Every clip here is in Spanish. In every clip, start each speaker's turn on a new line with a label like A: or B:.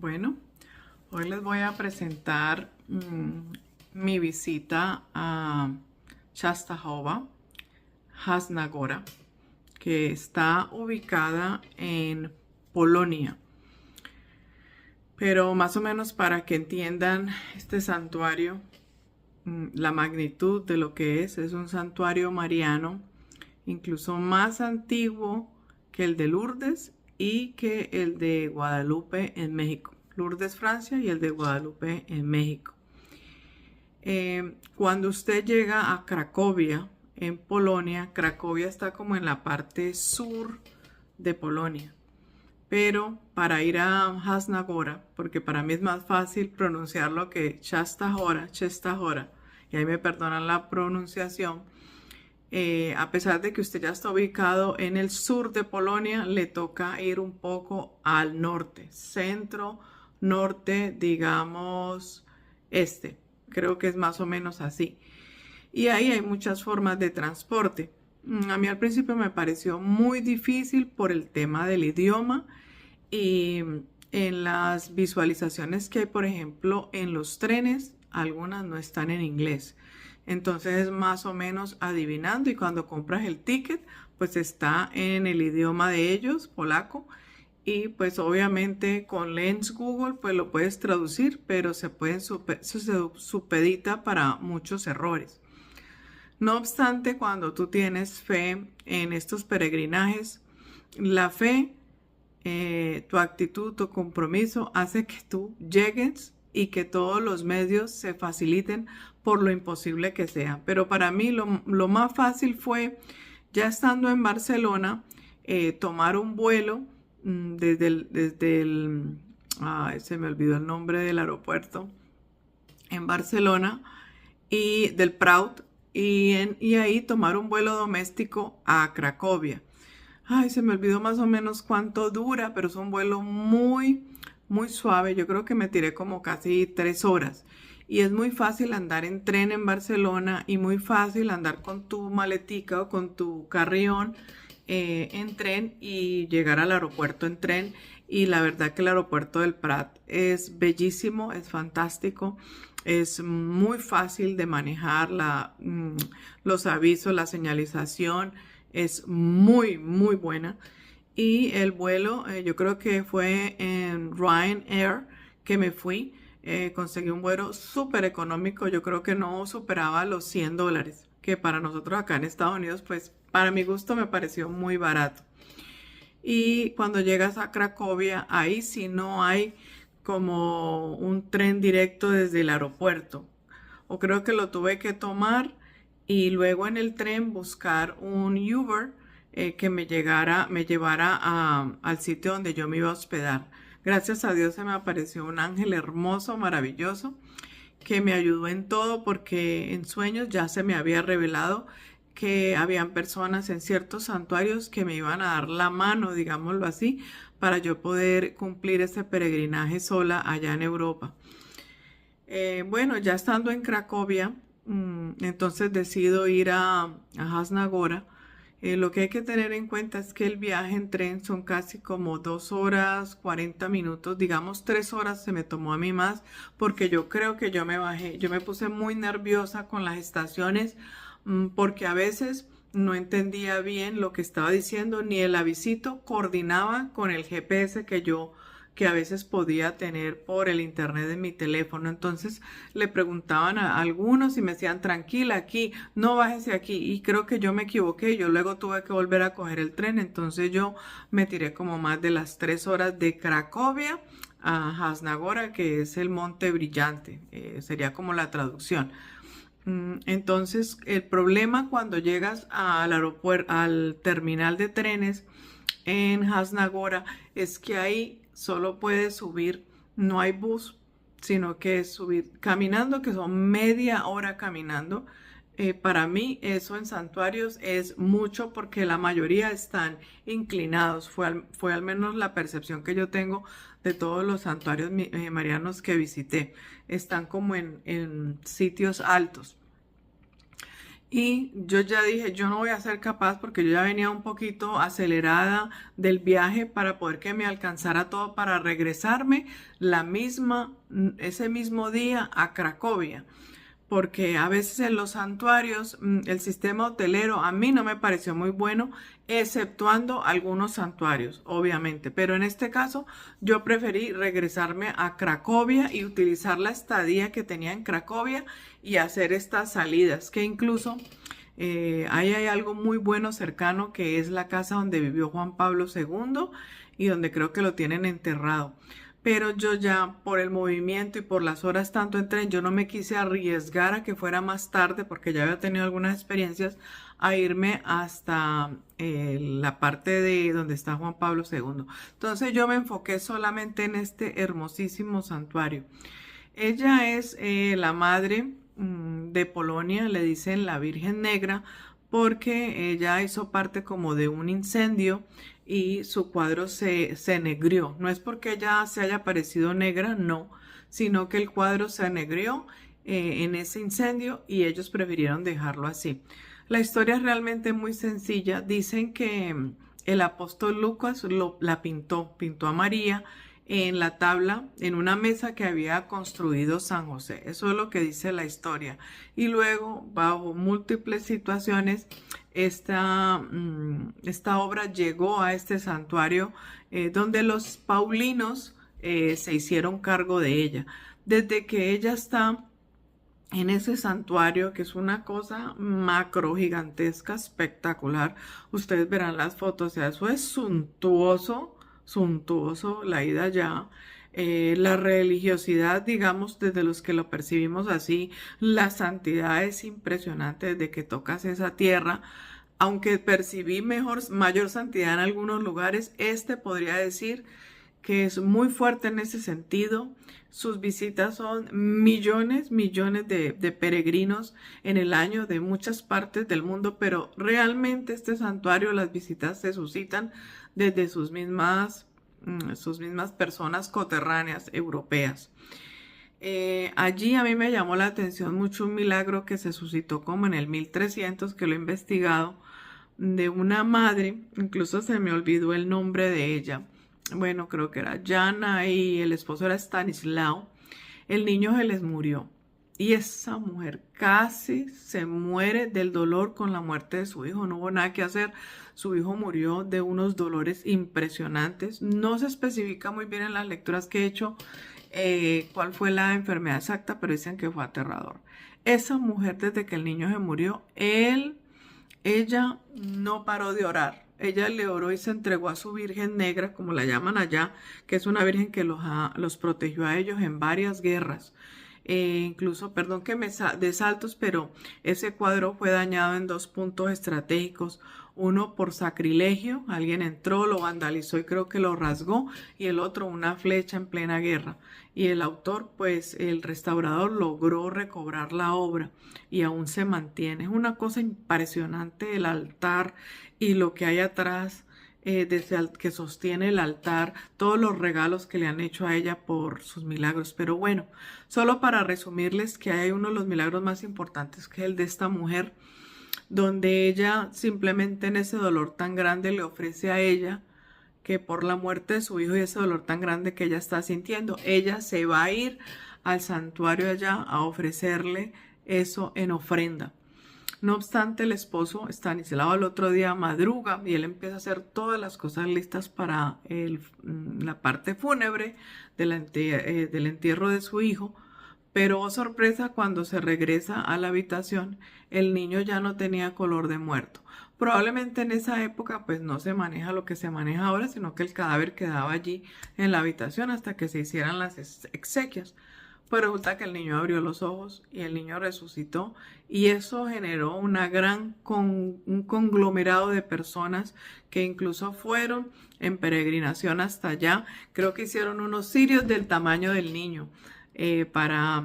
A: Bueno, hoy les voy a presentar mi visita a Częstochowa, Jasna-Góra, que está ubicada en Polonia. Pero más o menos para que entiendan este santuario, la magnitud de lo que es un santuario mariano, incluso más antiguo que el de Lourdes y que el de Guadalupe en México. Lourdes, Francia, y el de Guadalupe en México. Cuando usted llega a Cracovia, en Polonia, Cracovia está como en la parte sur de Polonia. Pero para ir a Jasna-Góra, porque para mí es más fácil pronunciarlo que Częstochowa, y ahí me perdonan la pronunciación, a pesar de que usted ya está ubicado en el sur de Polonia, le toca ir un poco al norte, centro, norte, digamos, este. Creo que es más o menos así. Y ahí hay muchas formas de transporte. A mí al principio me pareció muy difícil por el tema del idioma y en las visualizaciones que hay, por ejemplo, en los trenes, algunas no están en inglés. Entonces es más o menos adivinando, y cuando compras el ticket, pues está en el idioma de ellos, polaco, y pues obviamente con Lens Google pues lo puedes traducir, pero se supedita para muchos errores. No obstante, cuando tú tienes fe en estos peregrinajes, la fe, tu actitud, tu compromiso hace que tú llegues y que todos los medios se faciliten por lo imposible que sea. Pero para mí lo más fácil fue, ya estando en Barcelona, tomar un vuelo se me olvidó el nombre del aeropuerto, en Barcelona, y del Prat, y ahí tomar un vuelo doméstico a Cracovia. Ay, se me olvidó más o menos cuánto dura, pero es un vuelo muy, muy suave. Yo creo que me tiré como casi 3 horas. Y es muy fácil andar en tren en Barcelona y muy fácil andar con tu maletica o con tu carrión en tren y llegar al aeropuerto en tren. Y la verdad que el aeropuerto del Prat es bellísimo, es fantástico. Es muy fácil de manejar, los avisos, la señalización es muy, muy buena. Y el vuelo, yo creo que fue en Ryanair que me fui. Conseguí un vuelo súper económico. Yo creo que no superaba los $100, que para nosotros acá en Estados Unidos, pues para mi gusto me pareció muy barato. Y cuando llegas a Cracovia, ahí sí no hay como un tren directo desde el aeropuerto. O creo que lo tuve que tomar y luego en el tren buscar un Uber que me llevara al sitio donde yo me iba a hospedar. Gracias a Dios se me apareció un ángel hermoso, maravilloso, que me ayudó en todo, porque en sueños ya se me había revelado que habían personas en ciertos santuarios que me iban a dar la mano, digámoslo así, para yo poder cumplir ese peregrinaje sola allá en Europa. Bueno, ya estando en Cracovia, entonces decido ir a Jasna-Góra. Lo que hay que tener en cuenta es que el viaje en tren son casi como 2 horas 40 minutos, digamos 3 horas se me tomó a mí más, porque yo creo que yo me puse muy nerviosa con las estaciones, porque a veces no entendía bien lo que estaba diciendo, ni el avisito coordinaba con el GPS que a veces podía tener por el internet de mi teléfono. Entonces le preguntaban a algunos y me decían, tranquila, aquí, no bájese aquí. Y creo que yo me equivoqué. Yo luego tuve que volver a coger el tren. Entonces yo me tiré como más de las 3 horas de Cracovia a Jasna-Góra, que es el Monte Brillante. Sería como la traducción. Entonces, el problema cuando llegas al aeropuerto, al terminal de trenes en Jasna-Góra, es que ahí solo puedes subir, no hay bus, sino que es subir caminando, que son media hora caminando. Para mí eso en santuarios es mucho, porque la mayoría están inclinados. Fue al menos la percepción que yo tengo de todos los santuarios marianos que visité. Están como en sitios altos. Y yo ya dije, yo no voy a ser capaz porque yo ya venía un poquito acelerada del viaje para poder que me alcanzara todo para regresarme ese mismo día a Cracovia, porque a veces en los santuarios el sistema hotelero a mí no me pareció muy bueno, exceptuando algunos santuarios, obviamente, pero en este caso yo preferí regresarme a Cracovia y utilizar la estadía que tenía en Cracovia y hacer estas salidas, que incluso ahí hay algo muy bueno cercano, que es la casa donde vivió Juan Pablo II y donde creo que lo tienen enterrado. Pero yo ya por el movimiento y por las horas tanto en tren, yo no me quise arriesgar a que fuera más tarde, porque ya había tenido algunas experiencias, a irme hasta la parte de donde está Juan Pablo II. Entonces yo me enfoqué solamente en este hermosísimo santuario. Ella es la madre de Polonia, le dicen la Virgen Negra, porque ella hizo parte como de un incendio y su cuadro se negrió. No es porque ella se haya parecido negra, no, sino que el cuadro se negrió en ese incendio y ellos prefirieron dejarlo así. La historia es realmente muy sencilla. Dicen que el apóstol Lucas la pintó a María en la tabla, en una mesa que había construido San José. Eso es lo que dice la historia. Y luego, bajo múltiples situaciones, esta obra llegó a este santuario donde los paulinos se hicieron cargo de ella. Desde que ella está en ese santuario, que es una cosa macro gigantesca, espectacular, ustedes verán las fotos, o sea, eso es suntuoso la ida allá. La religiosidad, digamos, desde los que lo percibimos así, la santidad es impresionante desde que tocas esa tierra. Aunque percibí mayor santidad en algunos lugares, podría decir que es muy fuerte en ese sentido. Sus visitas son millones de peregrinos en el año de muchas partes del mundo, pero realmente este santuario, las visitas se suscitan desde sus mismas personas coterráneas europeas. Allí a mí me llamó la atención mucho un milagro que se suscitó como en el 1300, que lo he investigado, de una madre, incluso se me olvidó el nombre de ella. Bueno, creo que era Jana y el esposo era Stanislao. El niño se les murió y esa mujer casi se muere del dolor con la muerte de su hijo. No hubo nada que hacer. Su hijo murió de unos dolores impresionantes. No se especifica muy bien en las lecturas que he hecho cuál fue la enfermedad exacta, pero dicen que fue aterrador. Esa mujer, desde que el niño se murió, ella no paró de orar. Ella le oró y se entregó a su Virgen Negra, como la llaman allá, que es una virgen que los protegió a ellos en varias guerras. Incluso, perdón que me de saltos, pero ese cuadro fue dañado en 2 puntos estratégicos. Uno por sacrilegio, alguien entró, lo vandalizó y creo que lo rasgó, y el otro una flecha en plena guerra. Y el autor, pues el restaurador, logró recobrar la obra y aún se mantiene. Es una cosa impresionante el altar y lo que hay atrás, desde que sostiene el altar, todos los regalos que le han hecho a ella por sus milagros. Pero bueno, solo para resumirles que hay uno de los milagros más importantes, que es el de esta mujer, donde ella simplemente en ese dolor tan grande le ofrece a ella que por la muerte de su hijo y ese dolor tan grande que ella está sintiendo, ella se va a ir al santuario allá a ofrecerle eso en ofrenda. No obstante, el esposo Stanislao al otro día madruga y él empieza a hacer todas las cosas listas para la parte fúnebre del entierro de su hijo. Pero oh sorpresa, cuando se regresa a la habitación, el niño ya no tenía color de muerto. Probablemente en esa época pues no se maneja lo que se maneja ahora, sino que el cadáver quedaba allí en la habitación hasta que se hicieran las exequias. Pues resulta que el niño abrió los ojos y el niño resucitó, y eso generó un conglomerado de personas que incluso fueron en peregrinación hasta allá. Creo que hicieron unos cirios del tamaño del niño para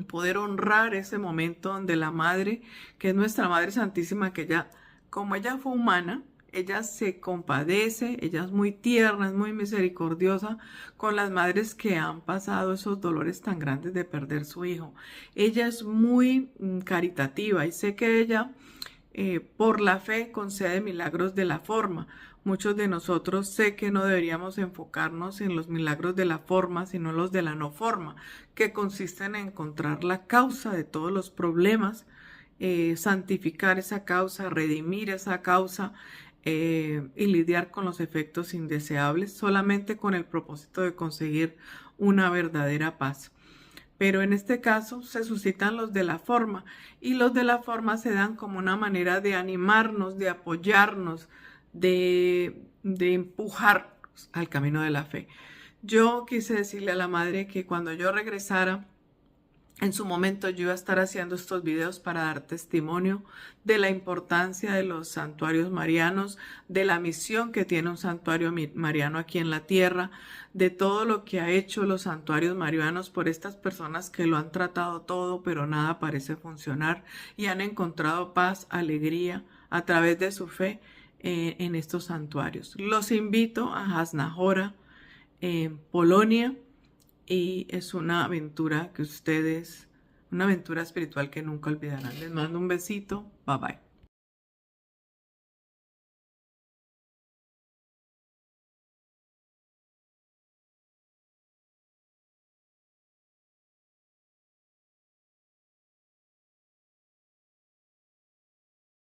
A: poder honrar ese momento donde la madre, que es nuestra Madre Santísima, que ella, como ella fue humana, ella se compadece, ella es muy tierna, es muy misericordiosa con las madres que han pasado esos dolores tan grandes de perder su hijo. Ella es muy caritativa y sé que ella por la fe concede milagros de la forma. Muchos de nosotros sé que no deberíamos enfocarnos en los milagros de la forma, sino los de la no forma, que consisten en encontrar la causa de todos los problemas, santificar esa causa, redimir esa causa y lidiar con los efectos indeseables solamente con el propósito de conseguir una verdadera paz. Pero en este caso se suscitan los de la forma y los de la forma se dan como una manera de animarnos, de apoyarnos, de empujarnos al camino de la fe. Yo quise decirle a la madre que cuando yo regresara, en su momento yo iba a estar haciendo estos videos para dar testimonio de la importancia de los santuarios marianos, de la misión que tiene un santuario mariano aquí en la tierra, de todo lo que ha hecho los santuarios marianos por estas personas que lo han tratado todo, pero nada parece funcionar y han encontrado paz, alegría a través de su fe en estos santuarios. Los invito a Jasnahora, en Polonia, y es una aventura que ustedes, una aventura espiritual que nunca olvidarán. Les mando un besito, bye bye.